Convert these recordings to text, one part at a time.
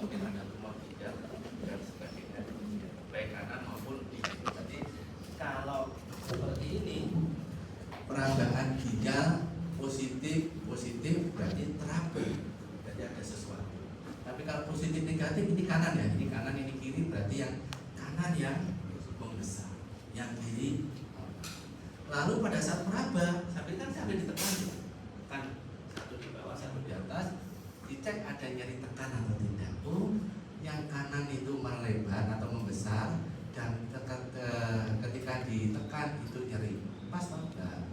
mungkin ada tumor ginjal dan sebagainya, baik kanan maupun kiri. Jadi kalau seperti ini peragaan ginjal positif berarti terapi, berarti ada sesuatu. Tapi kalau positif negatif ini kanan ya, ini kanan ini kiri, berarti yang kanan yang membesar, yang kiri. Lalu pada saat meraba, sampai ditekan kan, satu di bawah satu di atas, dicek ada nyeri tekan atau tidak. Oh, yang kanan itu melebar atau membesar, dan ketika ditekan itu nyeri pas atau enggak?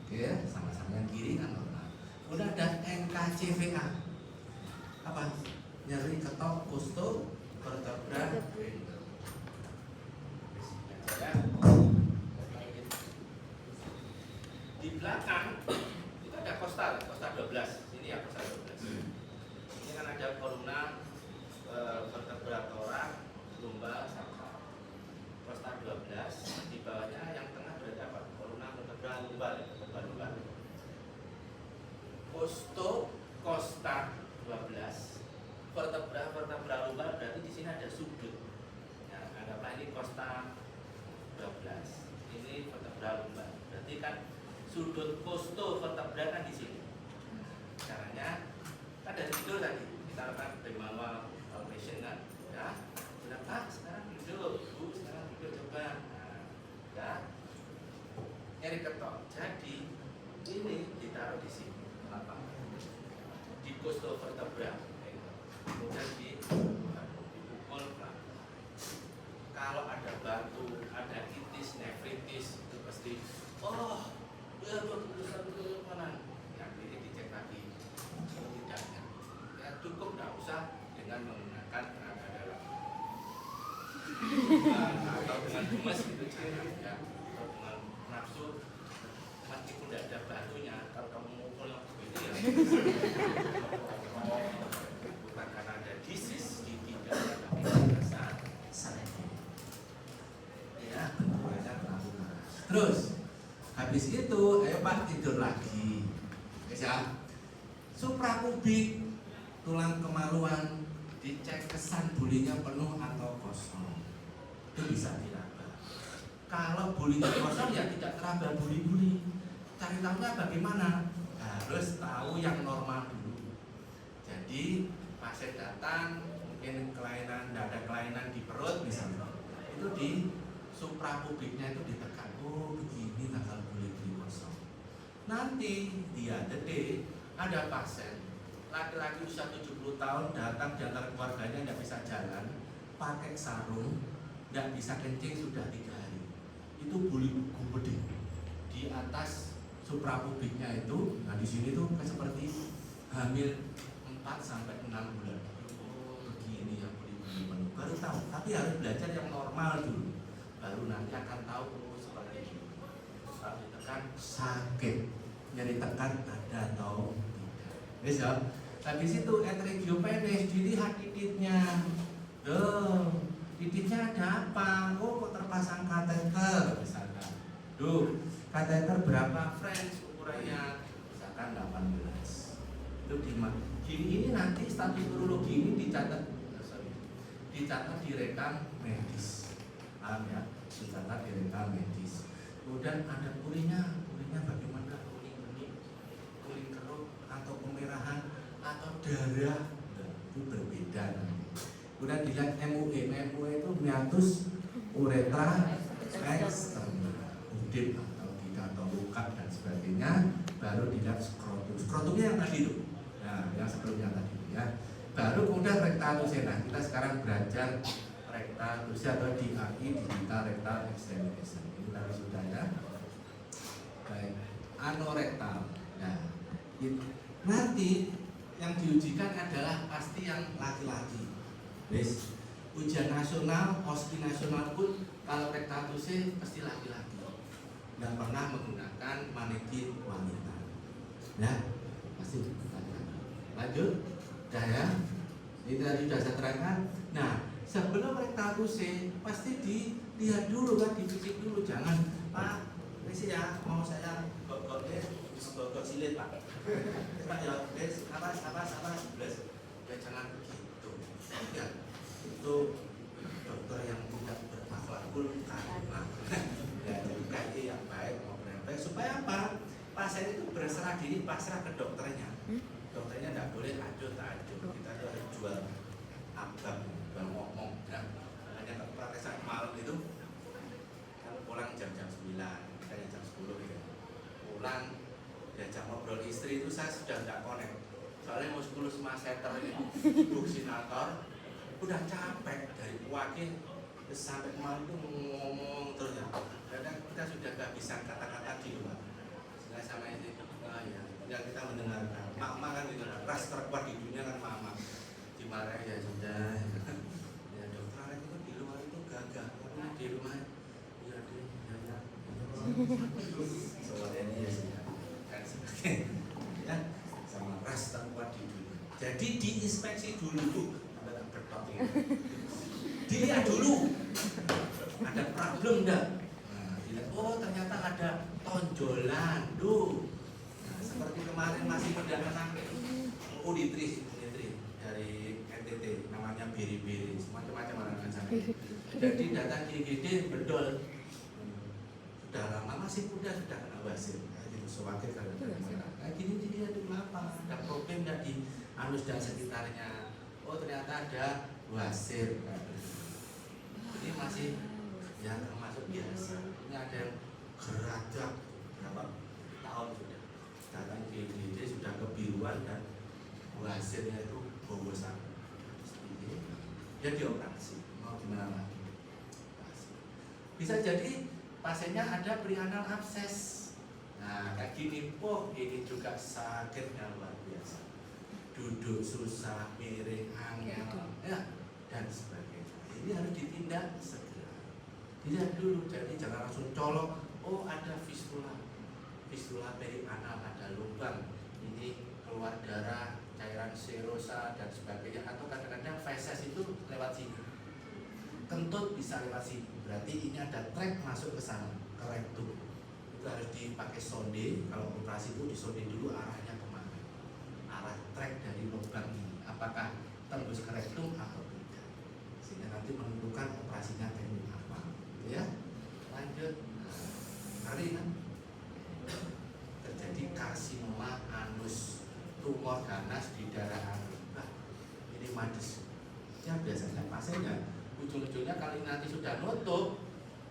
Oke, sama-sama yang kiri kan normal. Udah ada NKCVA. Apa? Nyeri ketok kosto vertebra. Di belakang itu ada kosta 12. Ini ya kosta 12. Ini kan ada kolumna vertebra thorax, lumbar, sacral. Kosta 12. Di bawahnya yang tengah berarti apa? Kolumna vertebra lumbar, lumbar. Kosta 12. Vertebra lumbar berarti di sini ada sudut. Nah, anggaplah ini kosta 12. Ini vertebra lumbar. Berarti kan sudut kosto vertebra kan di sini. Caranya kan dari tidur tadi kita lakukan manual operation kan, ya. Sudah Pak, sekarang duduk, Bu, sekarang duduk coba. Nah, ya. Nyeri ketok. Jadi ini ditaruh di sini, di kosto vertebra. Kemudian dipukul pelan. Kalau ada batu, ada itis, nefritis, itu pasti ya betul kanan. Yang ini dicek lagi. Tidaknya, ya cukup, nggak usah dengan menggunakan tenaga dalam atau dengan gemes gitu, jangan ya. Atau dengan nafsu, meskipun tidak ada batunya, kalau kamu mukul yang begitu ya bukan karena ada disease di ginjal, tapi karena ya bentuknya terlalu keras. Terus habis itu, ayo Pak tidur lagi, ya. Suprapubik, tulang kemaluan, dicek kesan bulinya penuh atau kosong. Itu bisa diraba. Kalau bulinya kosong ya tidak teraba buli-buli. Cari tahunya bagaimana? Harus tahu yang normal dulu. Jadi pasien datang mungkin kelainan, ada kelainan di perut misalnya, itu di suprapubiknya itu ditekan. Oh begini tanggal buli-buli kosong. Nanti dia detik. Ada pasien laki-laki usia 70 tahun datang di antara keluarganya tidak bisa jalan, pakai sarung, tidak bisa kencing sudah 3 hari. Itu buli gede di atas suprapubiknya itu. Nah di sini tuh seperti hamil 4 sampai 6 bulan. Oh begini ya buli-buli penuh. Baru tahu, tapi harus belajar yang normal dulu. Baru nanti akan tahu seperti ini. Kalau ditekan sakit, nyeri tekan ada atau tidak. Bisa. Habis itu etrigiopedes, dilihat titiknya. Titiknya ada apa? Oh, kok terpasang kateter misalkan. Kateter berapa French ukurannya? Misalkan 18. Itu gini ini nanti status urologi ini dicatat di rekam medis. Paham ya? Dicatat di rekam medis. Kemudian ada kurinya bagaimana? Kuning kerut atau kemerahan atau darah, itu berbeda nanti. Kemudian dilihat MUE itu meatus uretra eksterna, udip atau tidak atau luka dan sebagainya. Baru dilihat skrotumnya yang tadi itu, nah yang sebelumnya tadi ya. Baru kemudian rektalusena. Kita sekarang belajar rektalusi atau DRI, digital rectal examination. Ini tadi sudah ya. Baik, anorektal. Nah, nanti yang diujikan adalah pasti yang laki-laki. Wes, ujian nasional, oski nasional pun kalau rektalusi pasti laki-laki. Tidak pernah menggunakan manekin wanita. Ya, pasti laki-laki. Lanjut, dah ya. Ini tadi sudah saya terangkan. Nah, sebelum rektalusi pasti dilihat dulu kan, dicicip dulu. Jangan Pak, ini ya mau saya gogok silit Pak. Pak ya, apa, ya jangan begitu. boleh acuh tak acuh. Kita tuh harus jual abang, jual ngomong. Ya. Hanya praktek saat malam itu kan pulang jam-jam 9, kayak jam 10 gitu. Pulang diajak ngobrol istri itu saya sudah tidak connect. Soalnya mau 10 seter ini sibuk sinator, udah capek dari pagi sampai malam itu ngomong terus ya. Kadang kita sudah kehabisan kata-kata di luar. Sehingga sama ini, ya, yang kita mendengarkan. Mama kan gitu, ras terkuat di dunia kan mama. Dimarahin ya sudah. Ya dokter itu di luar itu gagah, tapi di rumah ya deh, ya. Soalnya ini ya sudah. Kan sebagai ya sama ras terkuat di dunia. Jadi diinspeksi dulu tuh, ada ketok ini. Dilihat dulu, ada problem enggak? Nah, dilihat, oh ternyata ada tonjolan, tuh. Nah, seperti kemarin masih ada anak Unitri dari NTT, namanya Biri-Biri, macam-macam anak sana. Jadi data GGD bedol, sudah lama masih muda sudah kena wasir. Sewakil kalau nah, gini dia itu kenapa? Ada problem enggak di anus dan sekitarnya? Oh ternyata ada wasir. Ini masih ya termasuk biasa. Ini ada yang geradak berapa tahun sudah. Datang GGD sudah kebiruan dan wasirnya itu bobosan. Dia dioperasi. Mau gimana lagi? Bisa jadi pasiennya ada perianal abses. Nah, kayak gini, ini juga sakitnya luar biasa. Duduk susah, miring, angel, ya, dan sebagainya. Ini harus ditindak segera. Dilihat dulu, jadi jangan langsung colok. Oh, ada fistula, fistula perianal, ada lubang. Ini keluar darah, cairan serosa dan sebagainya. Atau kadang-kadang feses itu lewat sini. Kentut bisa lewat sini. Berarti ini ada trek masuk ke sana, ke rektum. Itu harus dipakai sonde. Kalau operasi itu disonde dulu arahnya kemana, arah trek dari lubang ini apakah tembus ke rektum atau tidak, sehingga nanti menentukan operasinya teknik apa, gitu ya. Lanjut, hari kan terjadi karsinoma anus, tumor ganas di daerah anus. Nah, ini mades ya, biasanya pasiennya ujung-ujungnya kali nanti sudah nutup,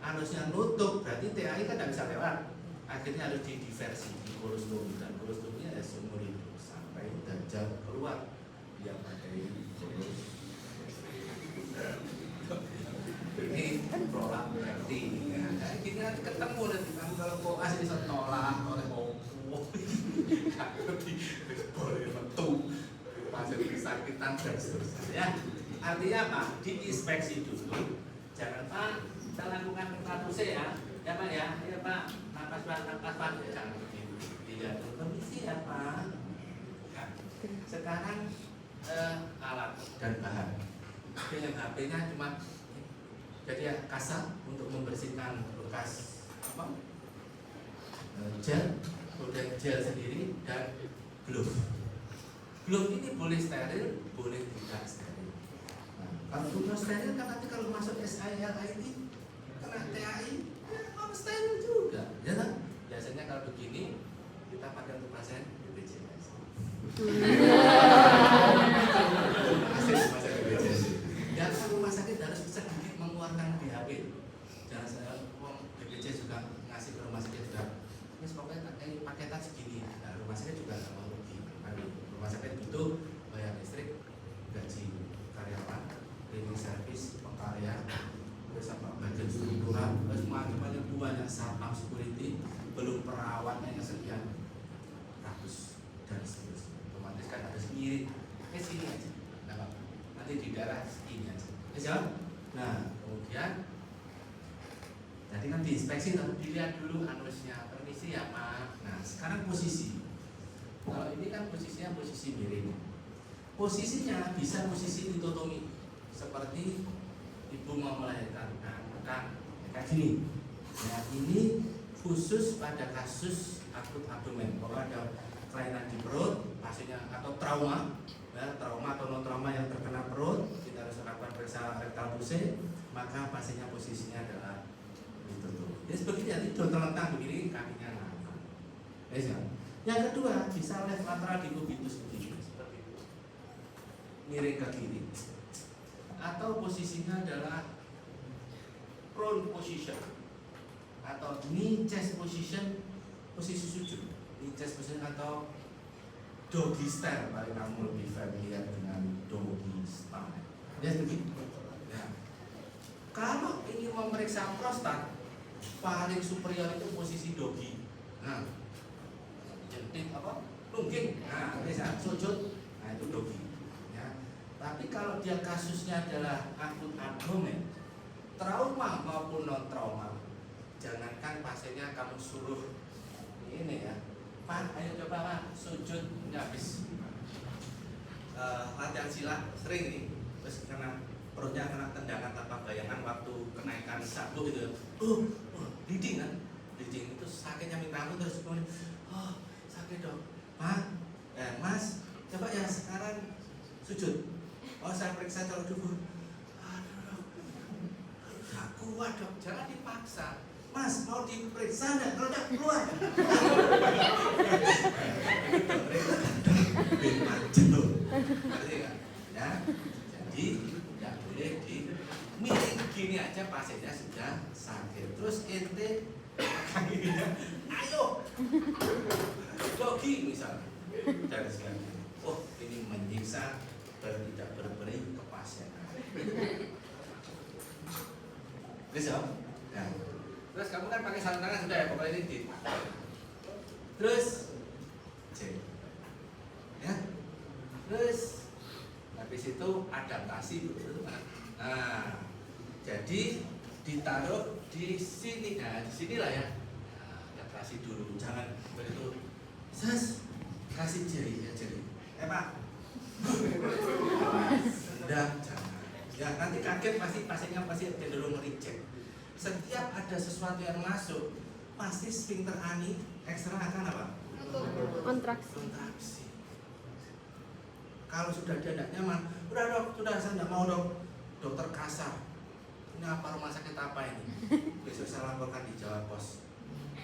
anusnya nutup, berarti TAI kan tidak bisa lewat. Akhirnya harus didiversi di kolostomi, dan kolostominya ya seumur hidup sampai dajjal keluar dia pakai kolos. Ini prolap berarti ya. Nah, ini kan ketemu nanti kan kalau koas ini setolak oleh opo di boleh metu pasien kesakitan dan seterusnya ya. Artinya apa? Diinspeksi dulu. Jangan Pak, kita lakukan retrabuse ya. Ya Pak ya, ya Pak, napas Pak, jangan begini. Tidak permisi ya Pak. Bukan. Sekarang alat dan bahan. Yang HP-nya cuma jadi ya, kasar untuk membersihkan bekas apa? Gel, kemudian gel sendiri dan glove. Glove ini boleh steril, boleh tidak steril. Nah, kalau sudah steril kan nanti kalau masuk SILIT kena TAI, ya steril juga, ya kan? Biasanya kalau begini kita pakai untuk pasien BPJS. Dan rumah sakit harus sedikit mengeluarkan BHP. Jangan saya BPJS juga ngasih ke rumah sakit juga. Ini pokoknya paketan segini. Nah, rumah sakit juga nggak mau rugi. Rumah sakit butuh bayar listrik, gaji karyawan, cleaning service, pengkarya, terus apa bagian struktural, terus macam-macam banyak satpam security, belum perawatnya sekian ratus dan seterusnya. Otomatis kan harus ngirit ke sini aja. Nah, nanti di daerah segini aja. Ya, nah kemudian tadi kan diinspeksi, dilihat dulu anusnya, permisi ya Pak. Nah sekarang posisi. Kalau ini kan posisinya posisi miring. Posisinya bisa posisi ditotomi, seperti ibu mau melahirkan, kan kayak gini. Nah ini khusus pada kasus akut abdomen, kalau ada kelainan di perut, pasiennya atau trauma, ya, trauma atau non trauma yang terkena perut, kita harus lakukan periksa rektal buse, maka pasiennya posisinya adalah ditutup. Jadi sebegini ya, tidur terlentang begini, kakinya ngangkat. Yang kedua bisa left lateral decubitus begini, seperti itu. miring ke kiri, atau posisinya adalah prone position atau knee chest position, posisi sujud, knee chest position atau doggy style. Paling kamu lebih familiar dengan doggy style. Ya begitu. Ya. Kalau ingin memeriksa prostat, paling superior itu posisi doggy. Nah, jentik apa? Lungging. Nah, bisa sujud. Nah, itu doggy. Ya. Tapi kalau dia kasusnya adalah akut abdomen, trauma maupun non trauma, jangankan pasiennya kamu suruh ini ya, Pak, ayo coba Pak sujud, ini habis latihan silat sering nih, terus karena perutnya kena tendangan tanpa bayangan waktu kenaikan sabuk gitu, bleeding kan, bleeding itu sakitnya minta ampun, terus kemudian sakit dok, Pak, Mas, coba ya sekarang sujud, saya periksa kalau dulu, gak kuat dok, jangan dipaksa. Mas, mau diperiksa enggak? Kalau enggak, keluar. Ya, jadi tidak boleh di miring gini aja pasiennya sudah sakit. Terus ente ayo doggy misalnya dari sekarang. Oh, ini menyiksa tidak berberi ke pasien. Bisa? Ya. Terus kamu kan pakai sarung tangan sudah ya, pokoknya ini terus cek ya, terus habis itu adaptasi dulu. Nah, jadi ditaruh di sini, nah di sinilah ya, nah, adaptasi dulu, jangan begitu kasih jari ya, jari Pak udah jangan ya, nanti kaget pasti pasiennya pasti cenderung reject. Setiap ada sesuatu yang masuk, pasti sphincter ani ekstra akan apa? Kontraksi. Kalau sudah dia tidak nyaman, udah dok, sudah saya tidak mau dok, dokter kasar. Ini apa, rumah sakit apa ini? Besok saya laporkan di Jawa Pos,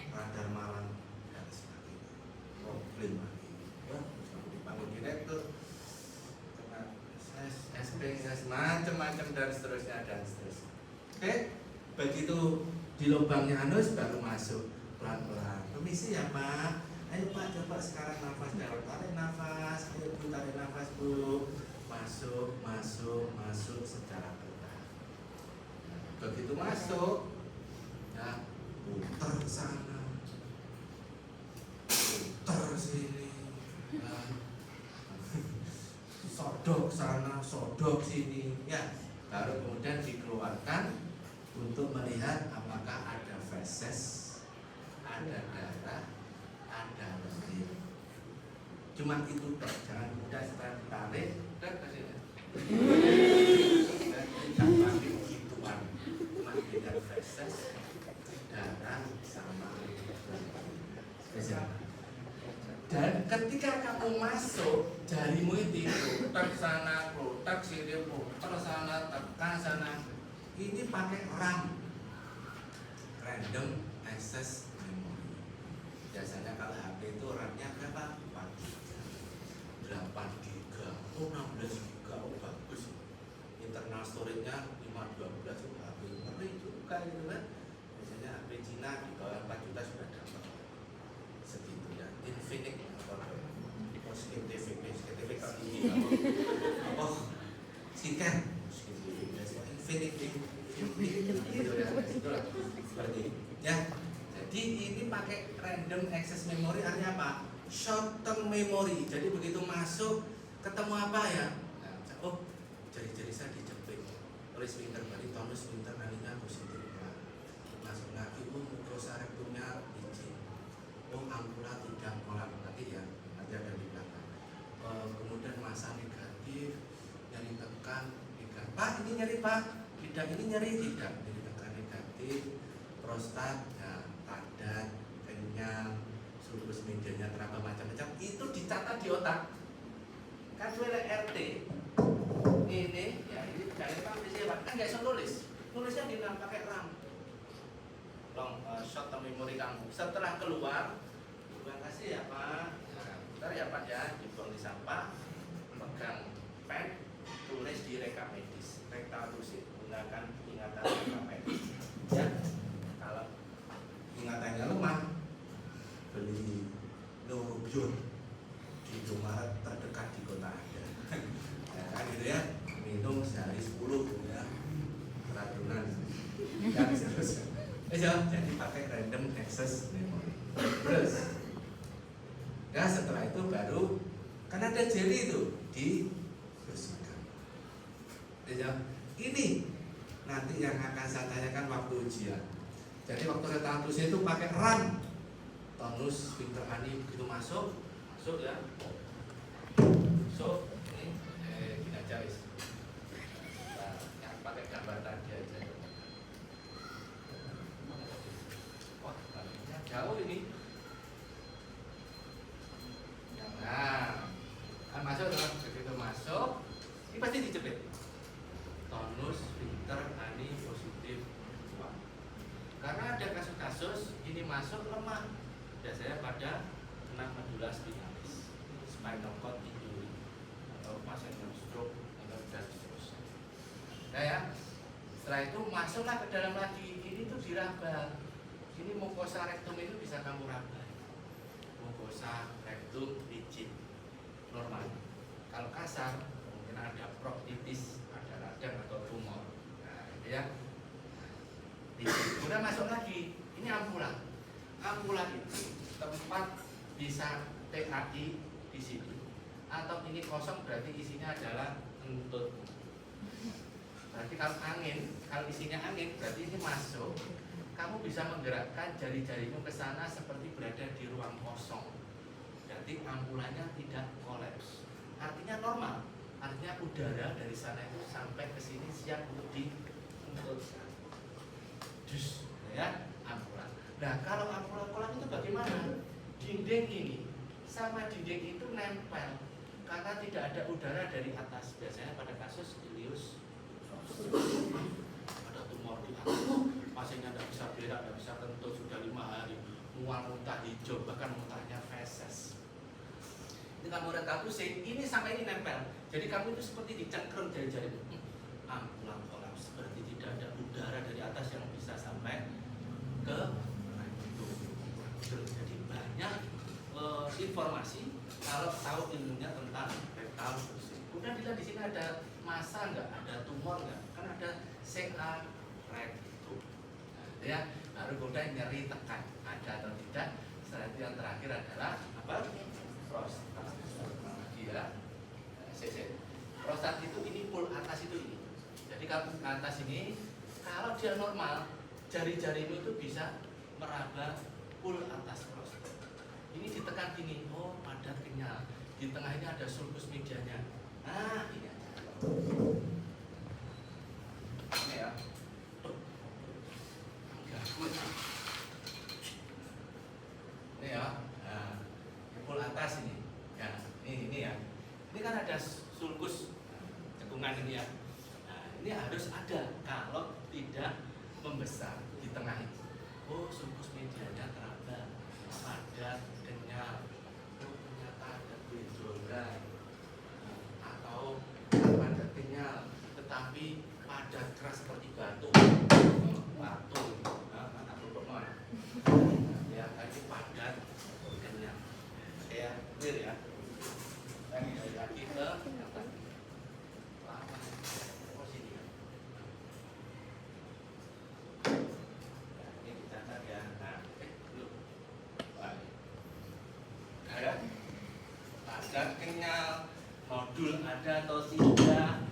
Radar Malang dan sebagainya. Problem lagi. Ya, dipanggil direktur, SP, macam-macam dan seterusnya. Oke? Begitu di lubangnya anus baru masuk pelan-pelan. Permisi ya Pak, ayo Pak coba sekarang nafas dalam, tarik nafas, ayo Bu tarik nafas Bu, masuk secara perlahan. Begitu masuk, ya putar sana, putar sini, ya. Sodok sana, sodok sini, ya. Baru kemudian dikeluarkan untuk melihat apakah ada feses, ada darah, ada lendir. Cuma itu dok, jangan mudah setelah ditarik dan kasih. Tidak pakai gituan, cuma lihat feses, darah sama lendir. Dan ketika kamu masuk, jarimu itu putar sana, putar sini, putar sana, tekan sana. Ini pakai RAM, random access memory. Biasanya kalau HP itu RAM-nya berapa? 8 GB, 16 GB, bagus. Internal storage-nya 512, HP ngeri juga gitu kan. Biasanya HP Cina di bawah 4 juta sudah dapat. Segitu ya, Infinix atau Scientific kalau ini apa? Scan seperti ya. Jadi ini pakai random access memory, artinya apa? Short term memory. Jadi begitu masuk ketemu apa ya? Nah, jari-jari saya dijepit oleh sphincter bari, tonus sphincter aninya positif. Masuk lagi, mucosa rectumnya izin. Ampula tidak kolak lagi ya. Nanti ada di belakang. Kemudian massa negatif, nyeri tekan, Pak ini nyeri Pak. Tidak, ini nyeri tidak, jadi tekan negatif, prostat, ya, padat, kenyang, sulcus medianya teraba macam-macam, itu dicatat di otak. Kan oleh RT, ini, ya ini cari Pak, kan nggak bisa nulisnya di pakai RAM, long short term memory kamu. Setelah keluar, terima kasih ya Pak. Nah, bentar ya Pak ya, dibuang di sampah, pegang pen, Ya, jadi pakai random access memory. Terus, nah setelah itu baru kan ada jelly itu dibersihkan. Ya, ini nanti yang akan saya tanyakan waktu ujian. Jadi waktu saya tulis itu pakai RAM. Tonus Victor Ani begitu masuk ya. So, ini gini aja guys. Nah, yang pakai gambar tadi aja. Wah, baliknya jauh ini. Nah, kan masuk loh, begitu masuk, ini pasti dicepet. Tonus Victor Ani positif. Karena ada kasus-kasus ini masuk lemah, biasanya pada kena medula spinalis, spinal cord injury, atau pasien yang stroke, dan seterusnya. Nah ya, setelah itu masuklah ke dalam lagi, ini tuh diraba. Ini mukosa rektum itu bisa kamu raba. Mukosa rektum licin, normal. Kalau kasar, mungkin ada proktitis, ada radang atau tumor. Nah, itu ya. Kemudian masuk lagi, ini ampula. Ampula itu tempat bisa TAI di situ. Atau ini kosong berarti isinya adalah entut. Berarti kalau isinya angin berarti ini masuk. Kamu bisa menggerakkan jari-jarimu ke sana seperti berada di ruang kosong. Berarti ampulanya tidak kolaps. Artinya normal. Artinya udara dari sana itu sampai ke sini siap untuk dientutkan. Ya, ampula. Nah, kalau ampula kolam itu bagaimana? Dinding ini sama dinding itu nempel karena tidak ada udara dari atas. Biasanya pada kasus ileus ada tumor di atas, pasiennya tidak bisa berak, tidak bisa kentut sudah 5 hari, mual muntah hijau, bahkan muntahnya feses. Ini kamu udah tahu sih, ini sampai ini nempel. Jadi kamu itu seperti dicengkram jari-jari. Ampula kolam seperti tidak ada udara dari atas yang bisa sampai ke itu. Jadi banyak informasi kalau tahu ilmunya tentang rektal fungsi. Kemudian dilihat di sini ada massa nggak, ada tumor nggak, kan ada CA rectum. Nah, ya, baru kemudian nyeri tekan ada atau tidak. Setelah itu yang terakhir adalah apa? Prostat. Ya, prostat itu ini pul atas itu ini. Jadi kalau ke atas ini, kalau dia normal, jari-jarimu itu bisa meraba pul atas prostat. Ini ditekan gini, oh padat kenyal. Di tengah ini ada sulcus medianya. Nah, ini aja. Ini ya. Ini ya. Nah, pul atas ini. Ya, ini ya. Ini kan ada sulcus cekungan ini ya. Ini harus ada kalau tidak membesar di tengah ini. Oh, sulcus medianya teraba, padat, kenyal. Oh, ternyata ada benjolan atau padat kenyal, tetapi padat keras seperti batu, ya, ini padat, kenyal. Ya, clear ya. Lagi ke yang tadi. Kenyal, nodul ada atau tidak,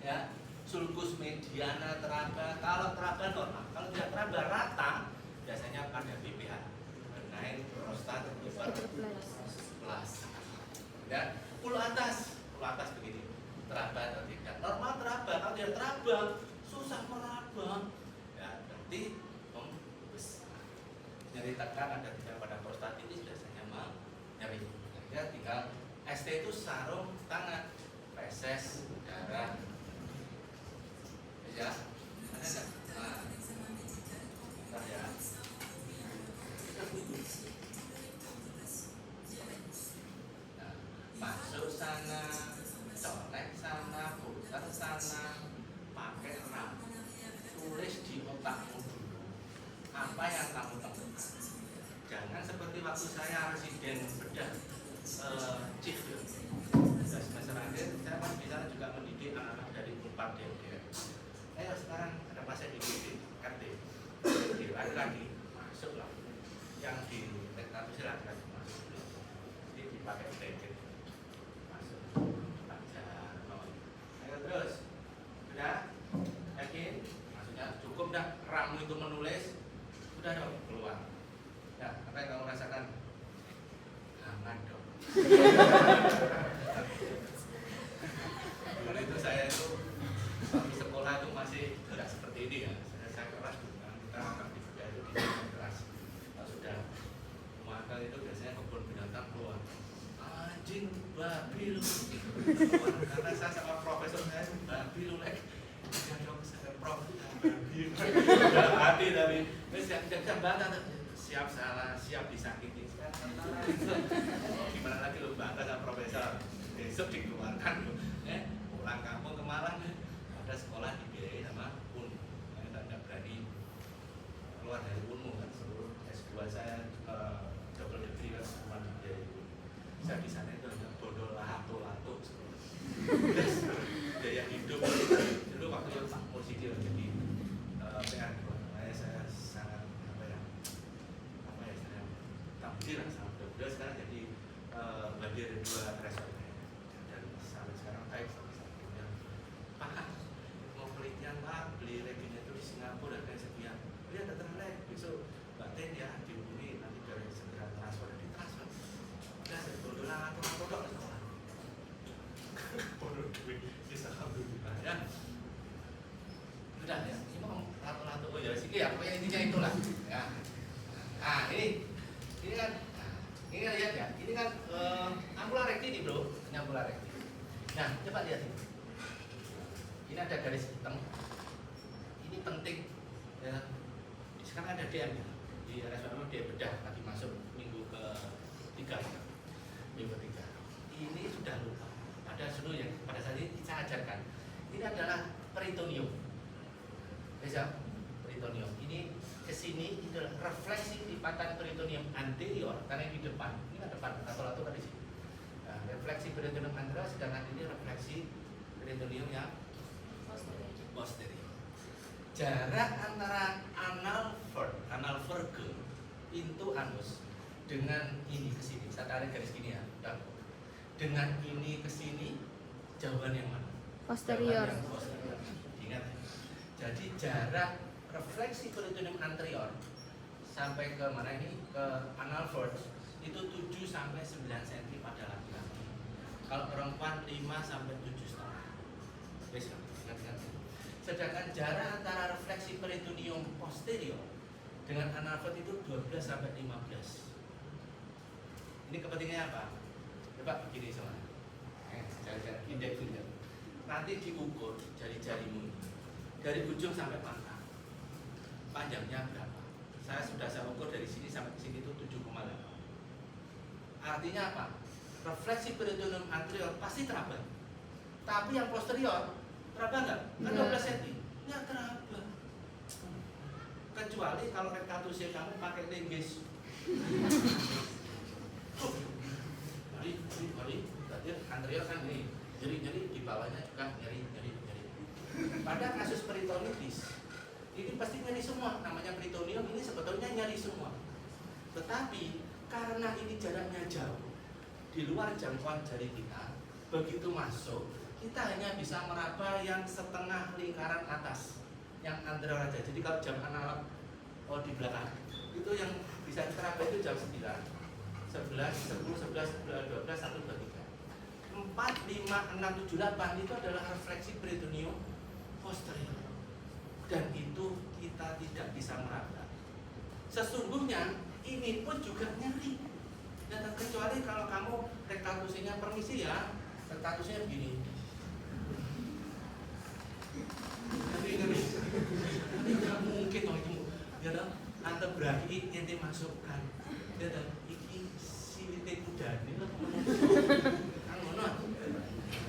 ya, sulcus mediana teraba. Kalau teraba normal, kalau tidak teraba rata, biasanya pada BPH, benign prostat plus. Ya, pul atas begini, teraba atau tidak. Normal teraba, kalau tidak teraba, susah meraba. Ya, berarti besar. Nyeri tekan ada tidak pada prostatitis biasanya nyeri. Ya, tinggal ST itu sarung tangan, feses, darah, ya, ada nggak? Nah, ya. Nah, masuk sana, colek sana, putar sana, pakai RAM, tulis di otakmu dulu apa yang kamu temukan. Jangan seperti waktu saya residen bedah chief sudah semester akhir, saya masih bicara juga Karena saya sama profesor saya babi lu lek. Ya dong saya prof babi. Dalam hati tapi jangan bantah. Siap salah, siap disakiti. Gimana lagi lu bantah sama profesor? Besok dikeluarkan lu. Pulang kampung ke Malang ada sekolah dibiayai sama UNU. Saya tidak berani keluar dari UNU kan, seluruh S2 saya double degree kan cuma dibiayai UNU. Saya di sana itu hanya bodoh lato-lato biaya hidup dulu waktu yang Pak Mursidio jadi PR saya sangat saya tampil lah sama beliau sekarang jadi bagian dari 2 resort dan sampai sekarang baik sampai saat ini. Pak mau penelitian Pak beli reginya itu di Singapura kayak sekian. Lihat terlalu besok Mbak Ten ya dihubungi nanti dari segera transfer ditransfer. Udah saya bodoh lah atau bodoh sekolah. Bodoh duit bisa alhamdulillah ya. Sudah ya, ini mau lato-lato oh ya sih ya pokoknya intinya itulah ya. Nah ini kan ini kan lihat ya, ini kan ampula recti nih bro, ini ampula recti. Nah coba lihat ini. Ini ada garis hitam. Ini penting ya. Sekarang ada DM ya. Di RSPM dia bedah lagi masuk minggu ke-3 ya. Minggu 3. Ini sudah lupa. Ada seluruh yang pada saat ini saya ajarkan. Ini adalah peritoneum. Bisa? Peritoneum. Ini kesini itu adalah refleksi lipatan peritoneum anterior karena ini di depan. Ini kan depan atau kan di sini. Nah, refleksi peritoneum anterior sedangkan ini refleksi peritoneum yang posterior. Jarak antara anal verge pintu anus dengan ini ke sini. Saya tarik garis gini ya. Dengan ini ke sini jauhan yang mana? Posterior. Yang posterior. Ingat. Jadi jarak refleksi peritoneum anterior sampai ke mana ini? Ke anal verge itu 7 sampai 9 cm pada laki-laki. Kalau perempuan 5 sampai 7,5. Bisa, ingat-ingat. Sedangkan jarak antara refleksi peritoneum posterior dengan anal verge itu 12 sampai 15. Ini kepentingannya apa? Coba begini semuanya. Jari-jari indeks dulu. Nanti diukur jari-jarimu dari ujung sampai pangkal. Panjangnya berapa? Saya ukur dari sini sampai sini itu 7,8. Artinya apa? Refleksi peritoneum anterior pasti teraba. Tapi yang posterior teraba enggak? Kan 12 cm. Enggak teraba. Kecuali kalau rektatusnya kamu pakai linggis. Nyeri, berarti anterior kan ini, nyeri di bawahnya juga nyeri. Pada kasus peritonitis, ini pasti nyeri semua. Namanya peritoneum ini sebetulnya nyeri semua. Tetapi karena ini jaraknya jauh, di luar jangkauan jari kita, begitu masuk, kita hanya bisa meraba yang setengah lingkaran atas, yang anterior aja. Jadi kalau jam analog di belakang, itu yang bisa teraba itu jam 9. 11, 10, 11, 12, 1, 2, 3 4, 5, 6, 7, 8 itu adalah refleksi peritoneum posterior. Dan itu kita tidak bisa meraba. Sesungguhnya ini pun juga nyeri. Dan kecuali kalau kamu rektatusnya permisi ya, rektatusnya begini. Ngeri. Ini nggak mungkin loh itu. Ya dong, antebrachi inti masukkan. Ya dong. Kudani lah, kan ngono.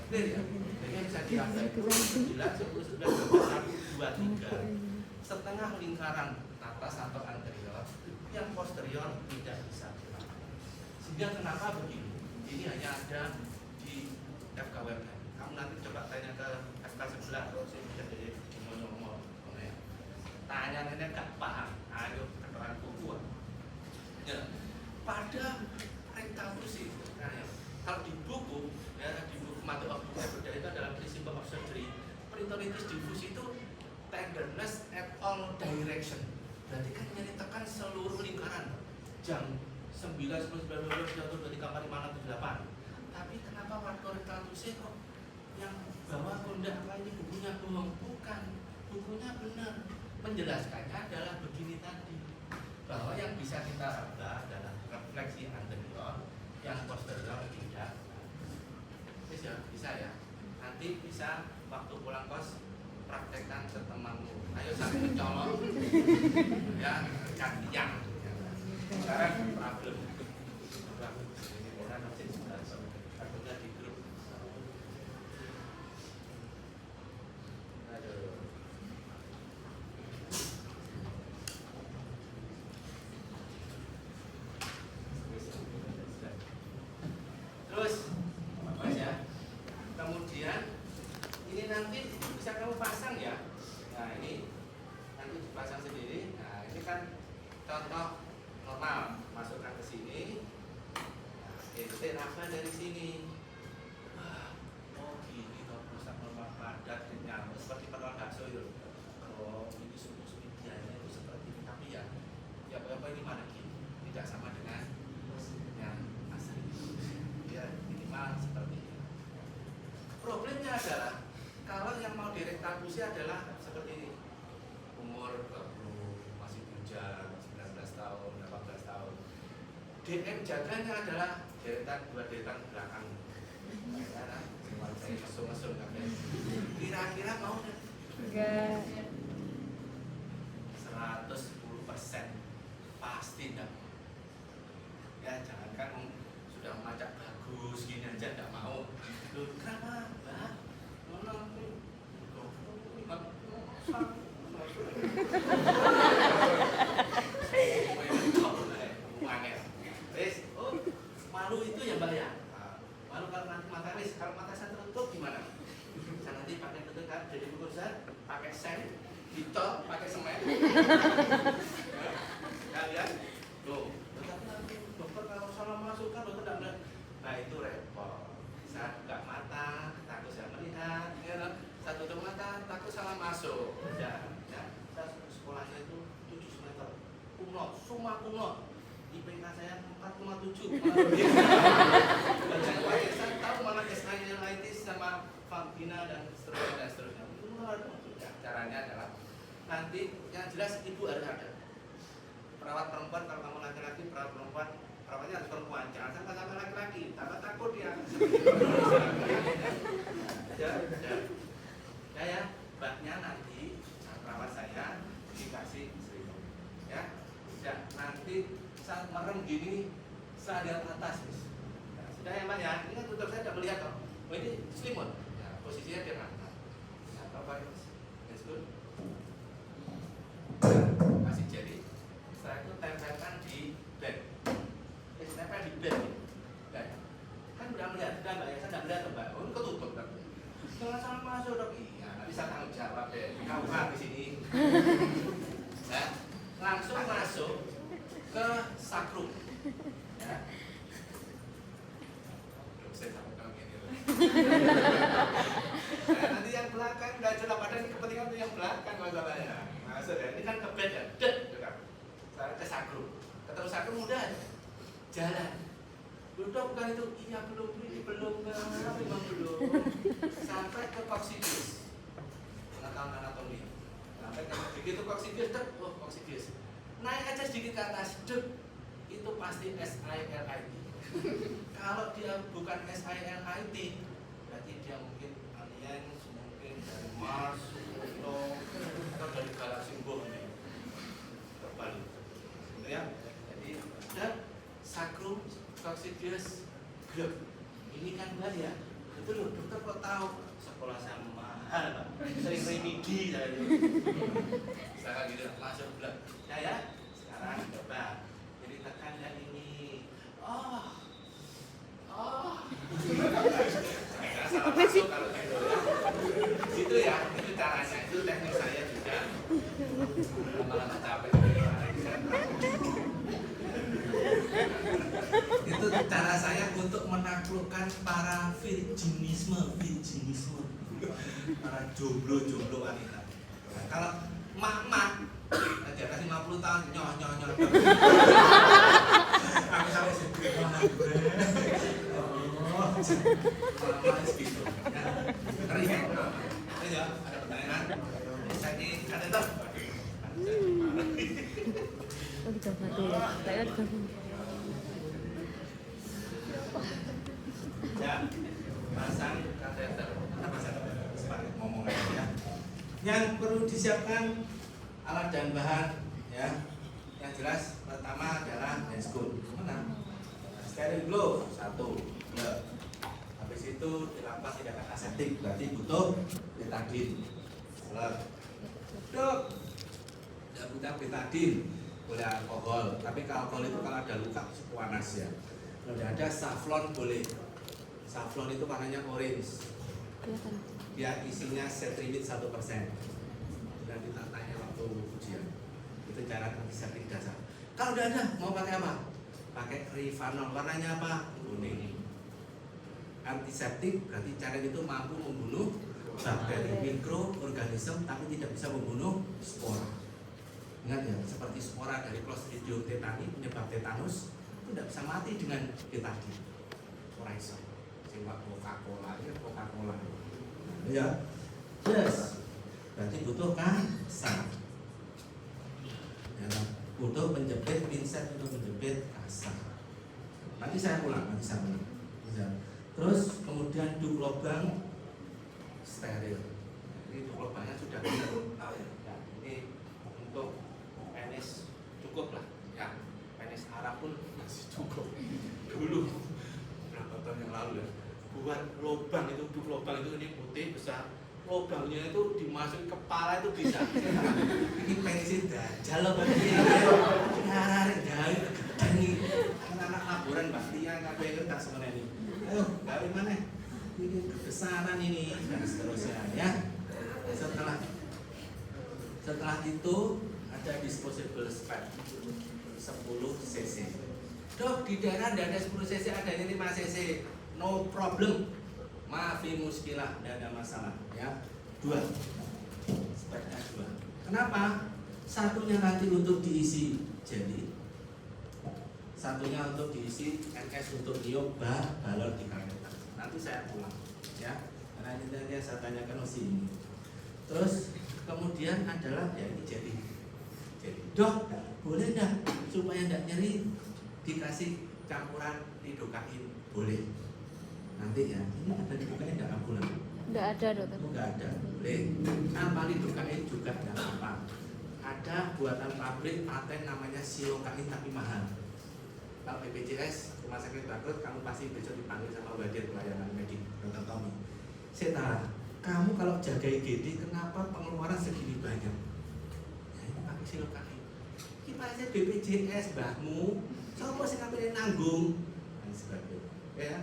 Clear ya? Jadi bisa dirasa itu 9, 10, 11, 12, 1, 2, 3. Setengah lingkaran atas atau anterior, yang posterior tidak bisa dilakukan. Sehingga kenapa begini? Ini hanya ada di FKWM. Kamu nanti coba tanya ke FK sebelah, kalau saya bisa jadi ngomong-ngomong. Tanya nenek gak paham, ayo ketuaan buku. Ya, pada rektatus itu, kalau di buku mata buku berbeda itu adalah principle of surgery. Peritonitis diffus itu tenderness at all direction. Berarti kan nyeri tekan seluruh lingkaran. Jam 9, 10, 11, 12, 13, 14, 15, 16, 8. Tapi kenapa waktu rektatusnya kok yang bawah kondak ini bukunya bohong? Bukan, bukunya benar. Menjelaskannya adalah begini tadi, bahwa yang bisa kita raba adalah refleksi anterior, yang posterior tidak. Bisa bisa ya. Nanti bisa waktu pulang kos praktekkan ke temanmu. Ayo sampai mencolok. Ya, gantian. Sekarang problem. Orang masih sudah takutnya di grup. Aduh. Terus apa ya? Kemudian ini nanti bisa kamu pasang ya. Nah ini nanti dipasang sendiri. Nah ini kan contoh normal, masukkan ke sini. Nah, ente raba dari sini. Oh gini toh rusak normal padat nyamuk seperti penuan bakso itu. Oh ini suku medianya itu seperti ini, tapi ya apa ini mana gini tidak sama dengan yang asli. Ya minimal seperti ini. Problemnya adalah kalau yang mau direktabusi adalah seperti ini, umur 20 masih bujang, 19 tahun, 18 tahun. DM jaganya adalah dua deretan belakang. Karena saya mesum-mesum kabeh. Kira-kira mau enggak? 110% pasti enggak. Ya jangankan sudah macam bagus gini aja enggak mau. Loh kenapa? Mbak? Malu itu ya Mbak ya. Malu kalau nanti mata wis, kalau mata saya tertutup gimana? Saya nanti pakai tutup kan, jadi urusan pakai sen, ditol, pakai semen. Kalian, loh, tapi nanti dokter kalau salah masukkan dokter tidak. Nah itu repot. Saya buka mata, takut saya melihat, ya, saya tutup mata, takut salah masuk. Ya, saya sekolahnya itu 7 semester, kumlot, semua kumlot. IPK saya 4,7. Saya tahu mana SILIT sama Fampina dan seterusnya. Caranya adalah nanti yang jelas ibu harus ada. Perawat perempuan kalau kamu laki-laki, perawat perempuan perawatnya harus perempuan, jangan sampai laki-laki, takut dia. Ya, baknya nanti perawat saya dikasih selimut, ya. Nanti saat merem gini, saya lihat atas, nah, sudah ya Mbak ya, ini kan tutup saya tidak melihat kok. Oh ini selimut, nah, posisinya dia ngangkat. Nah, apa ini? Let's go. Masih jadi. Setelah itu tempelkan di bed. Tempel di bed. Kan udah melihat, sudah Mbak ya, saya tidak melihat Mbak. Oh ini ketutup kan? Jangan sampai masuk dok. Iya, nggak bisa tanggung jawab deh. Kau di sini. Nah, langsung masuk ke sakrum. Ya. Nah, nanti yang belakang nggak jelas, padahal kepentingan itu yang belakang masalahnya. Maksud ya, ini kan ke bed ya, saya ke sakrum. Ketemu sakrum mudah, jalan. Udah bukan itu, iya belum memang belum. Sampai ke koksidius, pengetahuan anatomi. Sampai ke begitu koksidius, oh koksidius. Naik aja sedikit ke atas, itu pasti SILIT. Kalau dia bukan SILIT, berarti dia mungkin alien, mungkin dari Mars, Pluto, atau dari galaksi Bumi. Terbalik, gitu ya. Jadi dan sakrum, koksidius, gleb. Ini kan Mbak ya. Itu loh, dokter kok tahu? Sekolah saya mahal, Pak. Sering remedi saya itu. Sekarang gitu, masuk gleb. Ya. Sekarang coba. Jadi tekan yang ini. Oh. Saya salah masuk kalau gitu ya. Itu ya, itu caranya. Itu teknik saya juga. Lama-lama capek. Itu cara saya untuk menaklukkan para virginisme, para jomblo wanita. Nah, kalau mak di atas 50 tahun nyoh. Aku sampai sedih mama gitu. Ngeri kan? Ya, ada pertanyaan? Saya ini ada tak? Ya, pasang kateter Yang perlu disiapkan alat dan bahan ya. Yang jelas pertama adalah hand school. Mana? Sterile glove 1. Ya. Habis itu dilakukan tindakan aseptik, berarti butuh betadine. Dok, tidak butuh betadine, boleh alkohol. Tapi kalau alkohol itu kalau ada luka panas ya. Kalau tidak ada saffron boleh. Saffron itu warnanya orange. Dia isinya cetrimid 1%. Dan kita tanya waktu ujian. Itu cara antiseptik dasar. Kalau udah ada, mau pakai apa? Pakai rifanol. Warnanya apa? Kuning. Antiseptik berarti cara itu mampu membunuh bakteri, mikroorganisme, tapi tidak bisa membunuh spora. Ingat ya, seperti spora dari Clostridium tetani penyebab tetanus itu tidak bisa mati dengan betadine. Spora iso. Sehingga Coca-Cola ya Coca-Cola. Ya, yes. Berarti butuh kasa. Ya, butuh penjepit pinset untuk menjepit kasa. Nanti saya ulang. Ya. Terus kemudian duk lubang steril. Ini duk lubangnya sudah benar. Ya, ini untuk penis cukup lah. Ya, penis Arab pun masih cukup. Dulu berapa tahun yang lalu ya. Buat lubang itu, duk lubang itu ini putih besar, lubangnya itu dimasukin kepala itu bisa. Ini pensil dajal loh bagi dari anak-anak laporan Mbak Tia kabeh itu tak semuanya ini. Ayo, gawe mana? Ini kebesaran ini dan seterusnya ya. Setelah itu ada disposable spat 10 cc. Dok, di daerah tidak ada 10 cc, ada ini 5 cc. No problem, maafi muskilah, tidak ada masalah ya. 2 speknya 2. Kenapa? Satunya nanti untuk diisi jelly, satunya untuk diisi NS untuk niup balon di karetan. Nanti saya pulang ya, karena ini nanti saya tanyakan masih ini. Terus kemudian adalah ya ini jelly. Dok, boleh enggak supaya enggak nyeri dikasih campuran lidokain? Boleh. Nanti ya, ini ada lidokain enggak ambulan? Enggak ada, dokter. Enggak ada, boleh. Tanpa lidokain juga enggak apa-apa. Ada buatan pabrik paten namanya silokain tapi mahal. Kalau BPJS Rumah Sakit Bangkrut, kamu pasti besok dipanggil sama Wadir Pelayanan Medik Dr. Tommy. Setara, kamu kalau jaga IGD kenapa pengeluaran segini banyak? Ya ini pakai silokain. Ini pasti BPJS mbahmu. Siapa sih ngambilin nanggung? Dan sebagainya. Ya,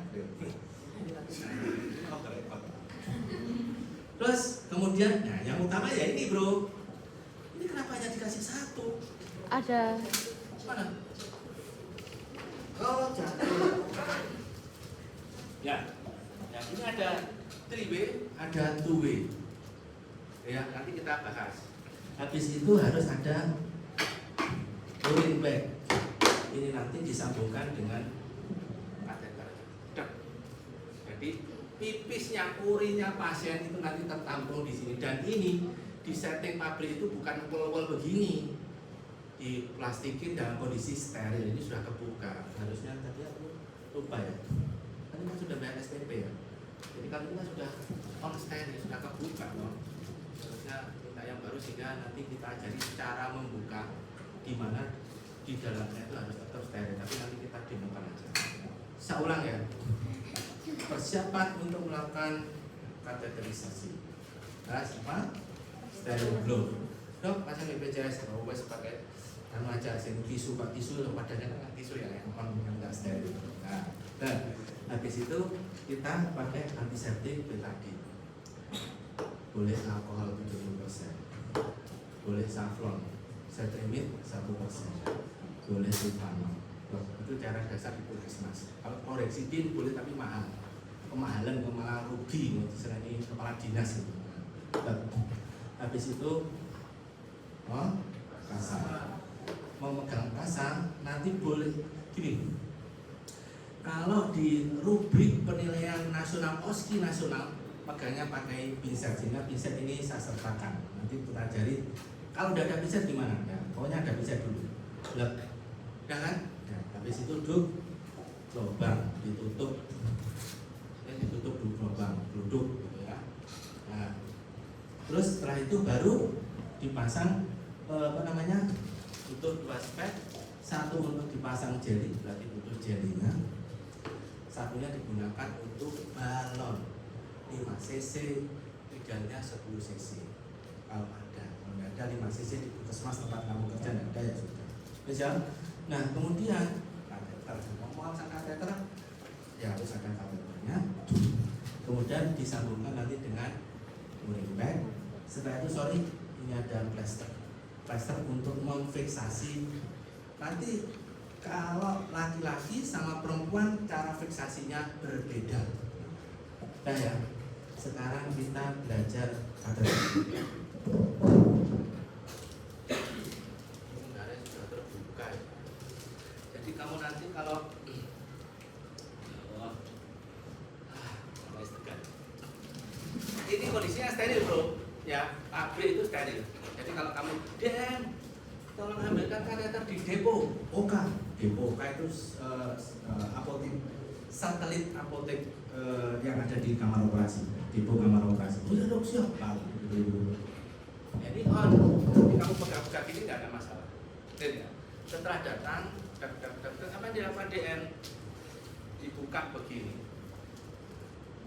terus kemudian, nah yang utama ya ini bro. Ini kenapa hanya dikasih 1? Ada. Mana? Oh jatuh. Ya, ini ada 3W, ada 2W. Ya, nanti kita bahas. Habis itu harus ada urine bag. Ini nanti disambungkan dengan kateter. Jadi pipisnya, urinnya pasien itu nanti tertampung di sini. Dan ini di setting pabrik itu bukan wol-wol begini, diplastikin dalam kondisi steril. Ini sudah kebuka. Harusnya tadi aku lupa ya. Tadi kan sudah bayar SPP ya. Jadi kalau kita sudah on steril, sudah kebuka, no? Harusnya minta yang baru sehingga nanti kita ajari cara membuka, di mana di dalamnya itu harus tetap steril. Tapi nanti kita demokan aja. Saya ulang ya. Persiapan untuk melakukan kateterisasi. Nah, apa? Steril glove. Dok, pasang BPJS, kalau wes pakai anu aja, sing tisu, pak tisu, padahal kan tisu ya, yang on yang enggak steril. Nah, dan habis itu kita pakai antiseptik betadine. Boleh alkohol 70%, boleh saffron, cetrimid 1%, boleh sulfanol. Itu cara dasar di puskesmas. Kalau chlorhexidine boleh tapi mahal. Kemahalan malah rugi, misalnya ini kepala dinas itu. Habis itu kasa. Memegang kasa nanti boleh gini. Kalau di rubrik penilaian nasional OSCI nasional, pegangnya pakai pinset, sehingga pinset ini saya sertakan. Nanti kita ajari. Kalau udah ada pinset gimana? Ya, pokoknya ada pinset dulu. Udah kan? Ya, habis itu lubang ditutup. Ditutup dulu lubang, duduk gitu ya. Nah, Terus setelah itu baru dipasang butuh 2 spek, satu untuk dipasang jeli, berarti butuh jelinya. Satunya digunakan untuk balon 5 cc, tiganya 10 cc. Kalau nggak ada 5 cc di puskesmas tempat kamu kerja nggak ada ya sudah. Bisa. Nah kemudian kateter, mau pasang kateter ya harus ada kateternya. Kemudian disambungkan nanti dengan urin bag. Setelah itu ini ada plester untuk memfiksasi. Nanti kalau laki-laki sama perempuan cara fiksasinya berbeda. Nah ya, sekarang kita belajar kateter. Sebenarnya sudah terbuka ya. Jadi kamu nanti kalau ini kondisinya steril bro, ya pabrik itu steril. Jadi kalau kamu tolong ambilkan kateter di depo Oka. Depo Oka itu apotek, satelit apotek yang ada di kamar operasi, depo kamar operasi. Oh ya dok siap. Jadi nanti kamu pegang-pegang ini nggak ada masalah. Ya. Setelah datang, apa yang dilakukan DN? Dibuka begini.